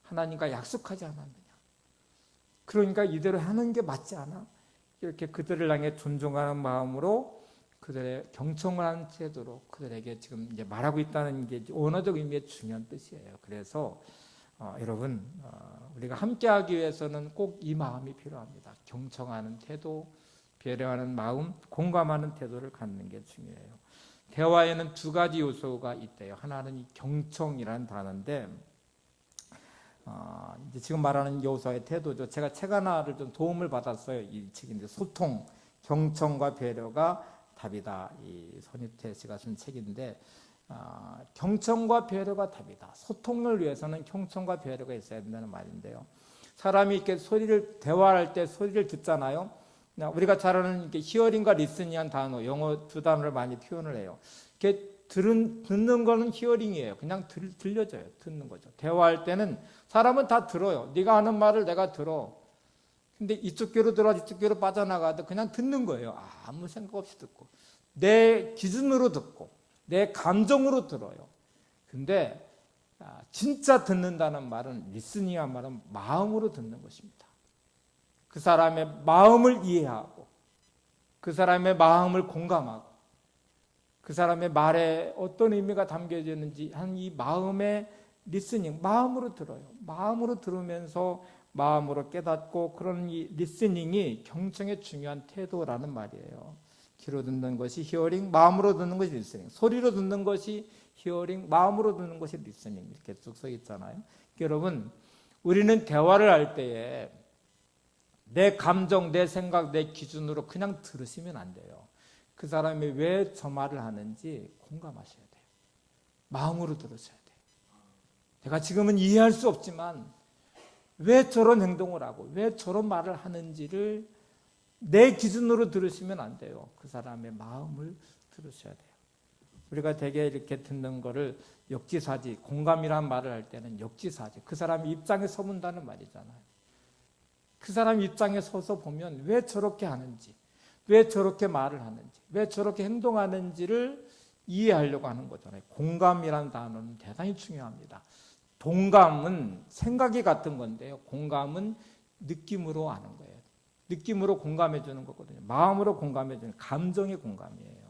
하나님과 약속하지 않았느냐, 그러니까 이대로 하는 게 맞지 않아? 이렇게 그들을 향해 존중하는 마음으로 그들의 경청을 하는 태도로 그들에게 지금 이제 말하고 있다는 게 언어적 의미의 중요한 뜻이에요. 그래서 여러분 우리가 함께하기 위해서는 꼭 이 마음이 필요합니다. 경청하는 태도, 배려하는 마음, 공감하는 태도를 갖는 게 중요해요. 대화에는 두 가지 요소가 있대요. 하나는 이 경청이라는 단어인데 이제 지금 말하는 여호수아의 태도죠. 제가 책 하나를 좀 도움을 받았어요. 이 책인데 소통, 경청과 배려가 답이다. 이 손희태 씨가 쓴 책인데 경청과 배려가 답이다. 소통을 위해서는 경청과 배려가 있어야 된다는 말인데요. 사람이 이렇게 대화할 때 소리를 듣잖아요. 우리가 잘 아는 이렇게 히어링과 리스닝한 단어, 영어 두 단어를 많이 표현을 해요. 이렇게 듣는 거는 히어링이에요. 그냥 들려져요. 듣는 거죠. 대화할 때는 사람은 다 들어요. 네가 하는 말을 내가 들어. 근데 이쪽 귀로 들어 이쪽 귀로 빠져나가도 그냥 듣는 거예요. 아무 생각 없이 듣고 내 기준으로 듣고 내 감정으로 들어요. 근데 진짜 듣는다는 말은 리스닝한 말은 마음으로 듣는 것입니다. 그 사람의 마음을 이해하고 그 사람의 마음을 공감하고 그 사람의 말에 어떤 의미가 담겨져 있는지 한 이 마음의 리스닝, 마음으로 들어요. 마음으로 들으면서 마음으로 깨닫고 그런 이 리스닝이 경청의 중요한 태도라는 말이에요. 귀로 듣는 것이 히어링, 마음으로 듣는 것이 리스닝. 소리로 듣는 것이 히어링, 마음으로 듣는 것이 리스닝. 이렇게 쭉 써 있잖아요. 여러분, 우리는 대화를 할 때에 내 감정, 내 생각, 내 기준으로 그냥 들으시면 안 돼요. 그 사람이 왜 저 말을 하는지 공감하셔야 돼요. 마음으로 들으셔야 돼요. 내가 지금은 이해할 수 없지만 왜 저런 행동을 하고 왜 저런 말을 하는지를 내 기준으로 들으시면 안 돼요. 그 사람의 마음을 들으셔야 돼요. 우리가 대개 이렇게 듣는 거를 역지사지, 공감이란 말을 할 때는 역지사지, 그 사람 입장에 서본다는 말이잖아요. 그 사람 입장에 서서 보면 왜 저렇게 하는지, 왜 저렇게 말을 하는지, 왜 저렇게 행동하는지를 이해하려고 하는 거잖아요. 공감이라는 단어는 대단히 중요합니다. 동감은 생각이 같은 건데요. 공감은 느낌으로 아는 거예요. 느낌으로 공감해 주는 거거든요. 마음으로 공감해 주는, 감정의 공감이에요.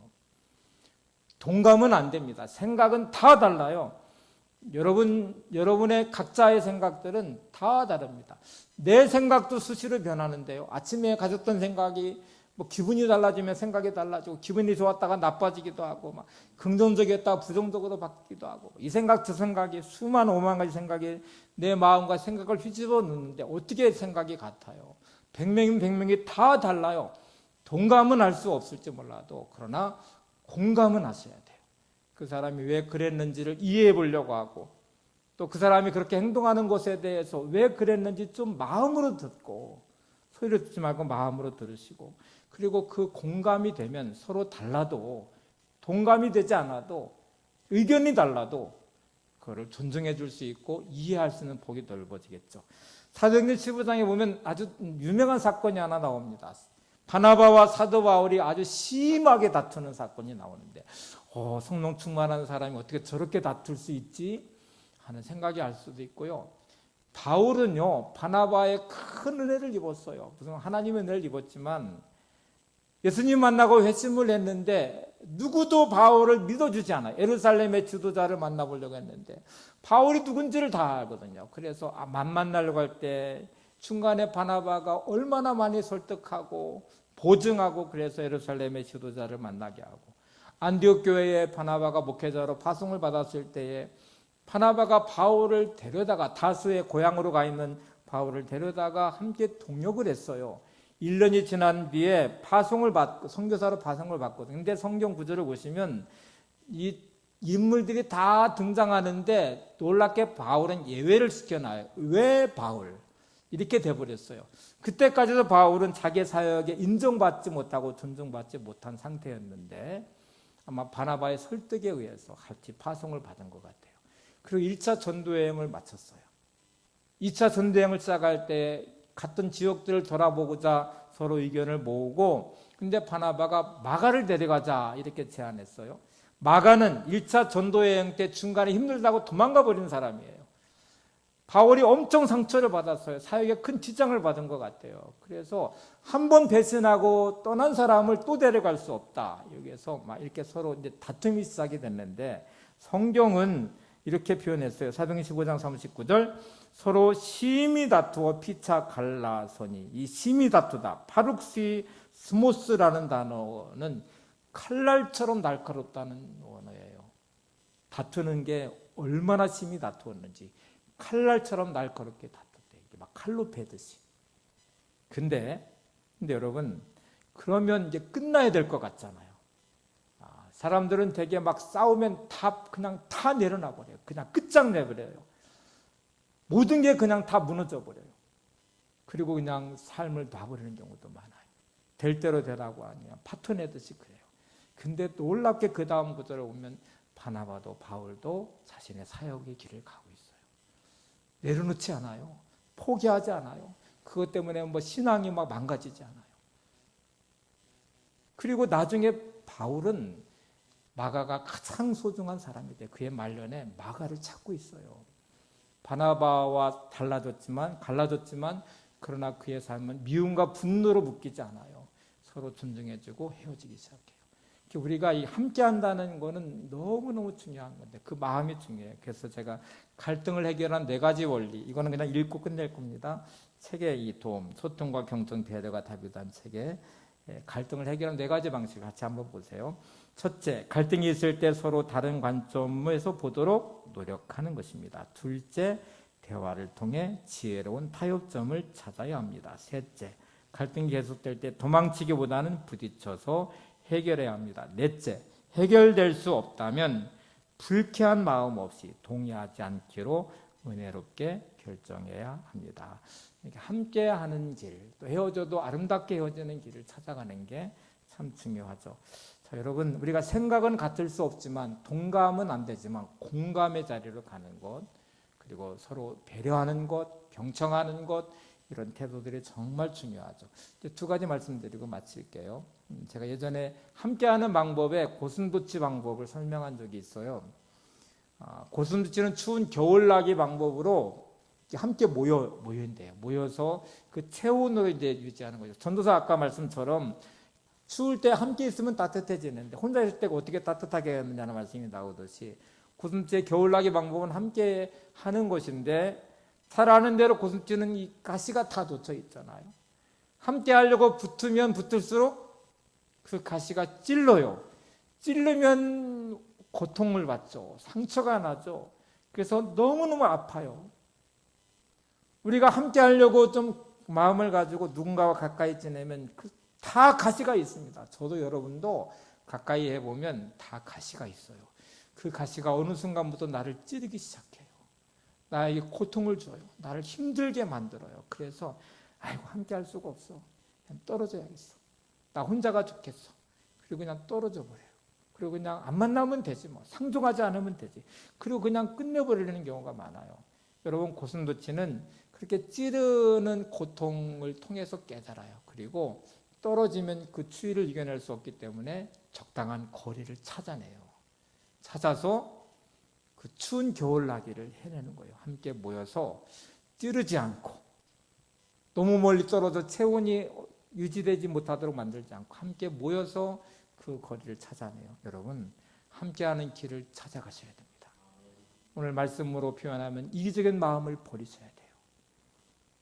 동감은 안 됩니다. 생각은 다 달라요. 여러분의 각자의 생각들은 다 다릅니다. 내 생각도 수시로 변하는데요. 아침에 가졌던 생각이 기분이 달라지면 생각이 달라지고, 기분이 좋았다가 나빠지기도 하고, 긍정적이었다가 부정적으로 바뀌기도 하고, 이 생각 저 생각이 수만 오만 가지 생각이 내 마음과 생각을 휘집어 놓는데 어떻게 생각이 같아요? 100명이면 100명이 다 달라요. 동감은 할 수 없을지 몰라도 그러나 공감은 하셔야 돼요. 그 사람이 왜 그랬는지를 이해해 보려고 하고, 또 그 사람이 그렇게 행동하는 것에 대해서 왜 그랬는지 좀 마음으로 듣고, 소리로 듣지 말고 마음으로 들으시고, 그리고 그 공감이 되면 서로 달라도, 동감이 되지 않아도, 의견이 달라도 그거를 존중해 줄 수 있고 이해할 수 있는 폭이 넓어지겠죠. 사도행전 15장에 보면 아주 유명한 사건이 하나 나옵니다. 바나바와 사도 바울이 아주 심하게 다투는 사건이 나오는데, 성령 충만한 사람이 어떻게 저렇게 다툴 수 있지? 하는 생각이 할 수도 있고요. 바울은요, 바나바의 큰 은혜를 입었어요. 무슨 하나님의 은혜를 입었지만 예수님 만나고 회심을 했는데 누구도 바울을 믿어주지 않아요. 예루살렘의 지도자를 만나보려고 했는데 바울이 누군지를 다 알거든요. 그래서 만나려고 할 때 중간에 바나바가 얼마나 많이 설득하고 보증하고, 그래서 예루살렘의 지도자를 만나게 하고, 안디옥 교회에 바나바가 목회자로 파송을 받았을 때에 바나바가 바울을 데려다가, 다수의 고향으로 가 있는 바울을 데려다가 함께 동역을 했어요. 1년이 지난 뒤에 파송을 받고, 선교사로 파송을 받거든요. 근데 성경 구절을 보시면 이 인물들이 다 등장하는데 놀랍게 바울은 예외를 시켜놔요. 왜 바울? 이렇게 돼버렸어요. 그때까지도 바울은 자기 사역에 인정받지 못하고 존중받지 못한 상태였는데 아마 바나바의 설득에 의해서 같이 파송을 받은 것 같아요. 그리고 1차 전도여행을 마쳤어요. 2차 전도여행을 시작할 때 갔던 지역들을 돌아보고자 서로 의견을 모으고, 근데 바나바가 마가를 데려가자 이렇게 제안했어요. 마가는 1차 전도여행 때 중간에 힘들다고 도망가 버린 사람이에요. 바울이 엄청 상처를 받았어요. 사역에 큰 지장을 받은 것 같아요. 그래서 한 번 배신하고 떠난 사람을 또 데려갈 수 없다. 여기에서 막 이렇게 서로 이제 다툼이 시작이 됐는데, 성경은 이렇게 표현했어요. 사도행전 15장 39절, 서로 심히 다투어 피차 갈라서니. 이 심히 다투다, 파룩시 스모스라는 단어는 칼날처럼 날카롭다는 언어예요. 다투는 게 얼마나 심히 다투었는지, 칼날처럼 날카롭게 다퉜대. 막 칼로 베듯이. 근데 여러분, 그러면 이제 끝나야 될 것 같잖아요. 사람들은 되게 막 싸우면 그냥 다 내려놔 버려요. 그냥 끝장내버려요. 모든 게 그냥 다 무너져 버려요. 그리고 그냥 삶을 놔버리는 경우도 많아요. 될 대로 되라고 하냐, 파토내듯이 그래요. 근데 놀랍게 그 다음 구절을 보면 바나바도 바울도 자신의 사역의 길을 가고 있어요. 내려놓지 않아요. 포기하지 않아요. 그것 때문에 신앙이 막 망가지지 않아요. 그리고 나중에 바울은 마가가 가장 소중한 사람이 돼. 그의 말년에 마가를 찾고 있어요. 바나바와 갈라졌지만 그러나 그의 삶은 미움과 분노로 묶이지 않아요. 서로 존중해주고 헤어지기 시작해요. 우리가 함께 한다는 거는 너무너무 중요한 건데 그 마음이 중요해요. 그래서 제가 갈등을 해결한 4가지 원리, 이거는 그냥 읽고 끝낼 겁니다. 책의 이 도움, 소통과 경청, 배려가 답이라는 책에 갈등을 해결한 4가지 방식 같이 한번 보세요. 첫째, 갈등이 있을 때 서로 다른 관점에서 보도록 노력하는 것입니다. 둘째, 대화를 통해 지혜로운 타협점을 찾아야 합니다. 셋째, 갈등이 계속될 때 도망치기보다는 부딪혀서 해결해야 합니다. 넷째, 해결될 수 없다면 불쾌한 마음 없이 동의하지 않기로 은혜롭게 결정해야 합니다. 함께하는 길, 또 헤어져도 아름답게 헤어지는 길을 찾아가는 게 참 중요하죠. 자, 여러분, 우리가 생각은 같을 수 없지만 동감은 안 되지만 공감의 자리로 가는 것, 그리고 서로 배려하는 것, 경청하는 것, 이런 태도들이 정말 중요하죠. 이제 두 가지 말씀드리고 마칠게요. 제가 예전에 함께하는 방법에 고슴도치 방법을 설명한 적이 있어요. 고슴도치는 추운 겨울나기 방법으로 함께 모여인대요. 모여서 그 체온으로 이제 유지하는 거죠. 전도사 아까 말씀처럼 추울 때 함께 있으면 따뜻해지는데 혼자 있을 때가 어떻게 따뜻하게 하느냐는 말씀이 나오듯이 고슴도치의 겨울나기 방법은 함께 하는 것인데 잘 아는 대로 고슴도치는 이 가시가 다 돋쳐 있잖아요. 함께 하려고 붙으면 붙을수록 그 가시가 찔러요. 찔르면 고통을 받죠. 상처가 나죠. 그래서 너무너무 아파요. 우리가 함께 하려고 좀 마음을 가지고 누군가와 가까이 지내면 다 가시가 있습니다. 저도 여러분도 가까이 해보면 다 가시가 있어요. 그 가시가 어느 순간부터 나를 찌르기 시작해요. 나에게 고통을 줘요. 나를 힘들게 만들어요. 그래서 아이고 함께 할 수가 없어. 그냥 떨어져야겠어. 나 혼자가 좋겠어. 그리고 그냥 떨어져 버려요. 그리고 그냥 안 만나면 되지 뭐. 상종하지 않으면 되지. 그리고 그냥 끝내버리는 경우가 많아요. 여러분, 고슴도치는 그렇게 찌르는 고통을 통해서 깨달아요. 그리고 떨어지면 그 추위를 이겨낼 수 없기 때문에 적당한 거리를 찾아내요. 찾아서 그 추운 겨울나기를 해내는 거예요. 함께 모여서 찌르지 않고 너무 멀리 떨어져 체온이 유지되지 못하도록 만들지 않고 함께 모여서 그 거리를 찾아내요. 여러분, 함께하는 길을 찾아가셔야 됩니다. 오늘 말씀으로 표현하면 이기적인 마음을 버리셔야 돼요.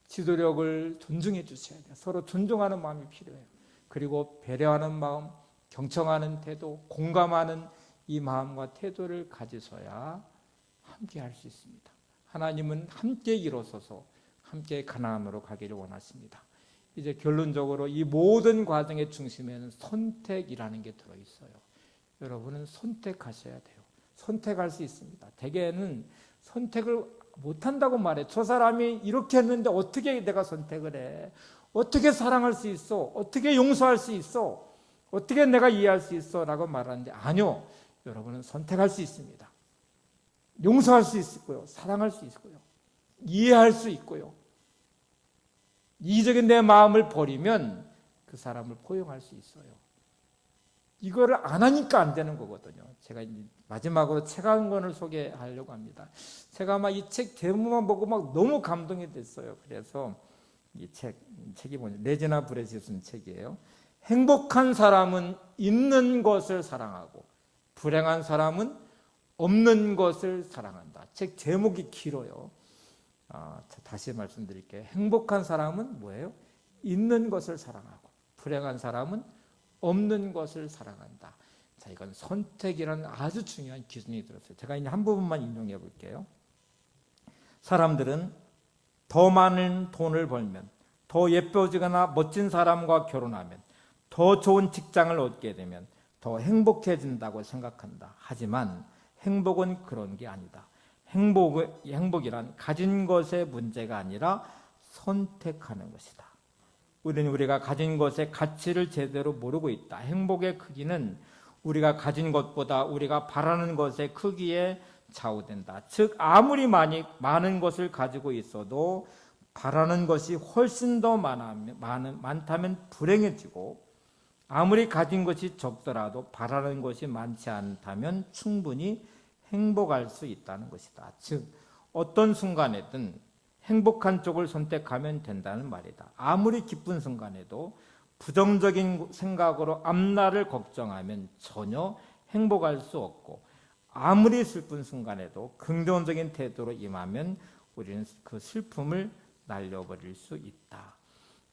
지도력을 존중해 주셔야 돼요. 서로 존중하는 마음이 필요해요. 그리고 배려하는 마음, 경청하는 태도, 공감하는 이 마음과 태도를 가지셔야 함께 할 수 있습니다. 하나님은 함께 일어서서 함께 가나안으로 가기를 원하십니다. 이제 결론적으로 이 모든 과정의 중심에는 선택이라는 게 들어있어요. 여러분은 선택하셔야 돼요. 선택할 수 있습니다. 대개는 선택을 못한다고 말해. 저 사람이 이렇게 했는데 어떻게 내가 선택을 해? 어떻게 사랑할 수 있어? 어떻게 용서할 수 있어? 어떻게 내가 이해할 수 있어? 라고 말하는데 아니요. 여러분은 선택할 수 있습니다. 용서할 수 있고요. 사랑할 수 있고요. 이해할 수 있고요. 이기적인 내 마음을 버리면 그 사람을 포용할 수 있어요. 이거를 안 하니까 안 되는 거거든요. 제가 마지막으로 책 한 권을 소개하려고 합니다. 제가 아마 이 책 제목만 보고 막 너무 감동이 됐어요. 그래서 이 책이 뭐냐, 레지나 브렛이 쓴 책이에요. 행복한 사람은 있는 것을 사랑하고 불행한 사람은 없는 것을 사랑한다. 책 제목이 길어요. 다시 말씀드릴게요. 행복한 사람은 뭐예요? 있는 것을 사랑하고 불행한 사람은 없는 것을 사랑한다. 자, 이건 선택이라는 아주 중요한 기준이 들었어요. 제가 이제 한 부분만 인용해 볼게요. 사람들은 더 많은 돈을 벌면, 더 예뻐지거나 멋진 사람과 결혼하면, 더 좋은 직장을 얻게 되면 더 행복해진다고 생각한다. 하지만 행복은 그런 게 아니다. 행복이란 가진 것의 문제가 아니라 선택하는 것이다. 우리가 가진 것의 가치를 제대로 모르고 있다. 행복의 크기는 우리가 가진 것보다 우리가 바라는 것의 크기에 좌우된다. 즉 아무리 많은 것을 가지고 있어도 바라는 것이 훨씬 더 많다면 불행해지고 아무리 가진 것이 적더라도 바라는 것이 많지 않다면 충분히 행복할 수 있다는 것이다. 즉 어떤 순간에든 행복한 쪽을 선택하면 된다는 말이다. 아무리 기쁜 순간에도 부정적인 생각으로 앞날을 걱정하면 전혀 행복할 수 없고 아무리 슬픈 순간에도 긍정적인 태도로 임하면 우리는 그 슬픔을 날려버릴 수 있다.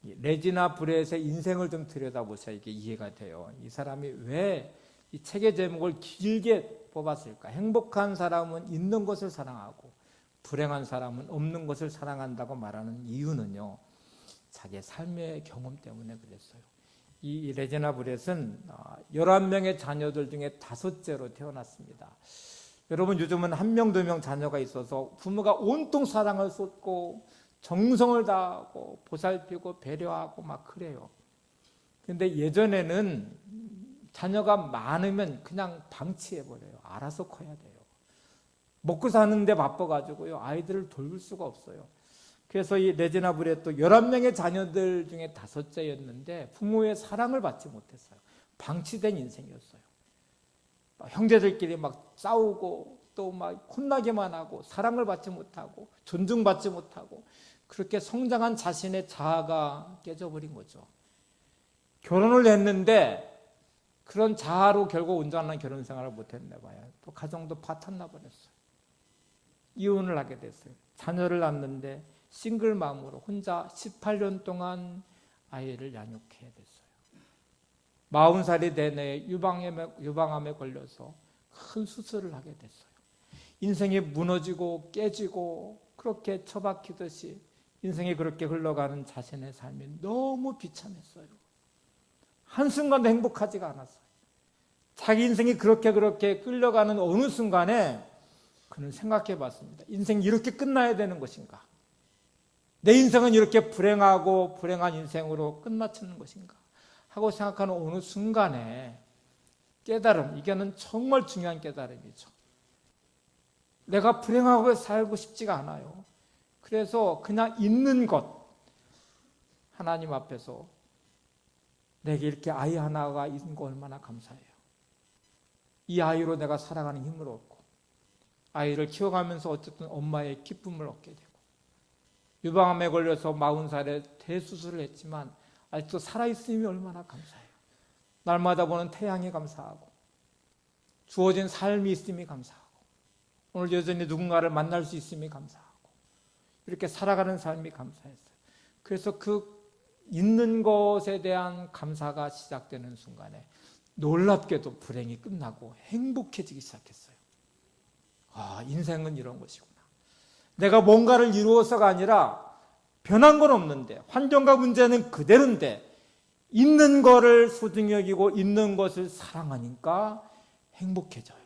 레지나 브렛의 인생을 좀 들여다보셔야 이게 이해가 돼요. 이 사람이 왜 이 책의 제목을 길게 뽑았을까? 행복한 사람은 있는 것을 사랑하고 불행한 사람은 없는 것을 사랑한다고 말하는 이유는요, 자기의 삶의 경험 때문에 그랬어요. 이 레지나 브렛은 11명의 자녀들 중에 5째로 태어났습니다. 여러분 요즘은 한 명, 두 명 자녀가 있어서 부모가 온통 사랑을 쏟고 정성을 다하고 보살피고 배려하고 막 그래요. 근데 예전에는 자녀가 많으면 그냥 방치해버려요. 알아서 커야 돼요. 먹고 사는데 바빠가지고요. 아이들을 돌볼 수가 없어요. 그래서 이 레지나 브레또 11명의 자녀들 중에 5째였는데 부모의 사랑을 받지 못했어요. 방치된 인생이었어요. 형제들끼리 막 싸우고 또 막 혼나기만 하고 사랑을 받지 못하고 존중받지 못하고 그렇게 성장한 자신의 자아가 깨져버린 거죠. 결혼을 했는데 그런 자아로 결국 온전한 결혼 생활을 못했나 봐요. 또 가정도 파탄나 버렸어요. 이혼을 하게 됐어요. 자녀를 낳는데 싱글 맘으로 혼자 18년 동안 아이를 양육해야 됐어요. 40살이 된 해에 유방암에 걸려서 큰 수술을 하게 됐어요. 인생이 무너지고 깨지고 그렇게 처박히듯이 인생이 그렇게 흘러가는 자신의 삶이 너무 비참했어요. 한순간도 행복하지가 않았어요. 자기 인생이 그렇게 끌려가는 어느 순간에 그는 생각해 봤습니다. 인생이 이렇게 끝나야 되는 것인가? 내 인생은 이렇게 불행한 인생으로 끝마치는 것인가? 하고 생각하는 어느 순간에 깨달음, 이게는 정말 중요한 깨달음이죠. 내가 불행하게 살고 싶지가 않아요. 그래서 그냥 있는 것, 하나님 앞에서 내게 이렇게 아이 하나가 있는 거 얼마나 감사해요. 이 아이로 내가 살아가는 힘을 얻고 아이를 키워가면서 어쨌든 엄마의 기쁨을 얻게 되고 유방암에 걸려서 40살에 대수술을 했지만 아직도 살아있음이 얼마나 감사해요. 날마다 보는 태양이 감사하고 주어진 삶이 있음이 감사하고 오늘 여전히 누군가를 만날 수 있음이 감사하고 이렇게 살아가는 삶이 감사했어요. 그래서 그 있는 것에 대한 감사가 시작되는 순간에 놀랍게도 불행이 끝나고 행복해지기 시작했어요. 아, 인생은 이런 것이구나. 내가 뭔가를 이루어서가 아니라 변한 건 없는데 환경과 문제는 그대로인데 있는 거를 소중히 여기고 있는 것을 사랑하니까 행복해져요.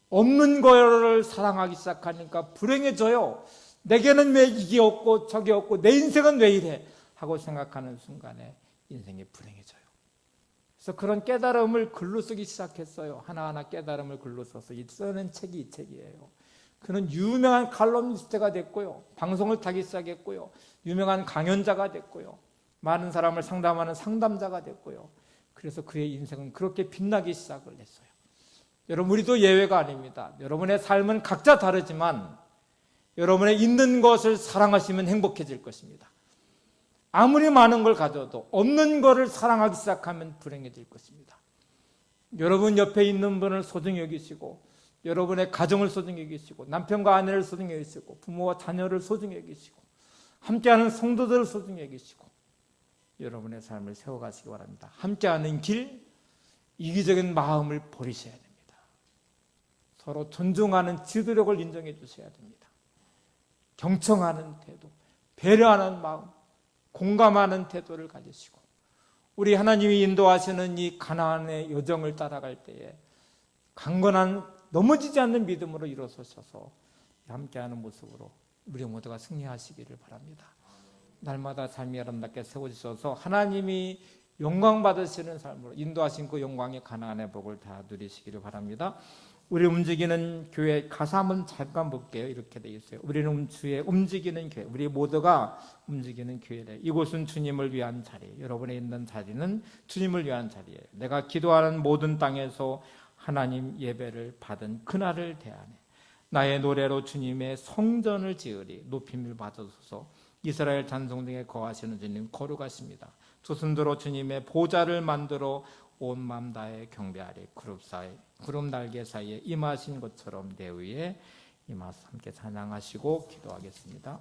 없는 거를 사랑하기 시작하니까 불행해져요. 내게는 왜 이게 없고 저게 없고 내 인생은 왜 이래 하고 생각하는 순간에 인생이 불행해져요. 그래서 그런 깨달음을 글로 쓰기 시작했어요. 하나하나 깨달음을 글로 써서 쓰는 책이 이 책이에요. 그는 유명한 칼럼니스트가 됐고요. 방송을 타기 시작했고요. 유명한 강연자가 됐고요. 많은 사람을 상담하는 상담자가 됐고요. 그래서 그의 인생은 그렇게 빛나기 시작을 했어요. 여러분, 우리도 예외가 아닙니다. 여러분의 삶은 각자 다르지만 여러분의 있는 것을 사랑하시면 행복해질 것입니다. 아무리 많은 걸 가져도 없는 것을 사랑하기 시작하면 불행해질 것입니다. 여러분 옆에 있는 분을 소중히 여기시고 여러분의 가정을 소중히 여기시고 남편과 아내를 소중히 여기시고 부모와 자녀를 소중히 여기시고 함께하는 성도들을 소중히 여기시고 여러분의 삶을 세워가시기 바랍니다. 함께하는 길, 이기적인 마음을 버리셔야 됩니다. 서로 존중하는 지도력을 인정해 주셔야 됩니다. 경청하는 태도, 배려하는 마음, 공감하는 태도를 가지시고 우리 하나님이 인도하시는 이 가나안의 여정을 따라갈 때에 강건한 넘어지지 않는 믿음으로 일어서셔서 함께하는 모습으로 우리 모두가 승리하시기를 바랍니다. 날마다 삶이 아름답게 세워지셔서 하나님이 영광 받으시는 삶으로 인도하신 그 영광의 가나안의 복을 다 누리시기를 바랍니다. 우리 움직이는 교회 가사 한번 잠깐 볼게요. 이렇게 되어 있어요. 우리는 주의 움직이는 교회, 우리 모두가 움직이는 교회래. 이곳은 주님을 위한 자리, 여러분의 있는 자리는 주님을 위한 자리예요. 내가 기도하는 모든 땅에서 하나님 예배를 받은 그날을 대하네. 나의 노래로 주님의 성전을 지으리. 높임을 받으소서. 이스라엘 찬송 중에 거하시는 주님 거룩하십니다. 두 손으로 주님의 보좌를 만들어 온 마음 다해 경배하리. 구름 날개 사이에 임하신 것처럼 내 위에 임하사 함께 찬양하시고 기도하겠습니다.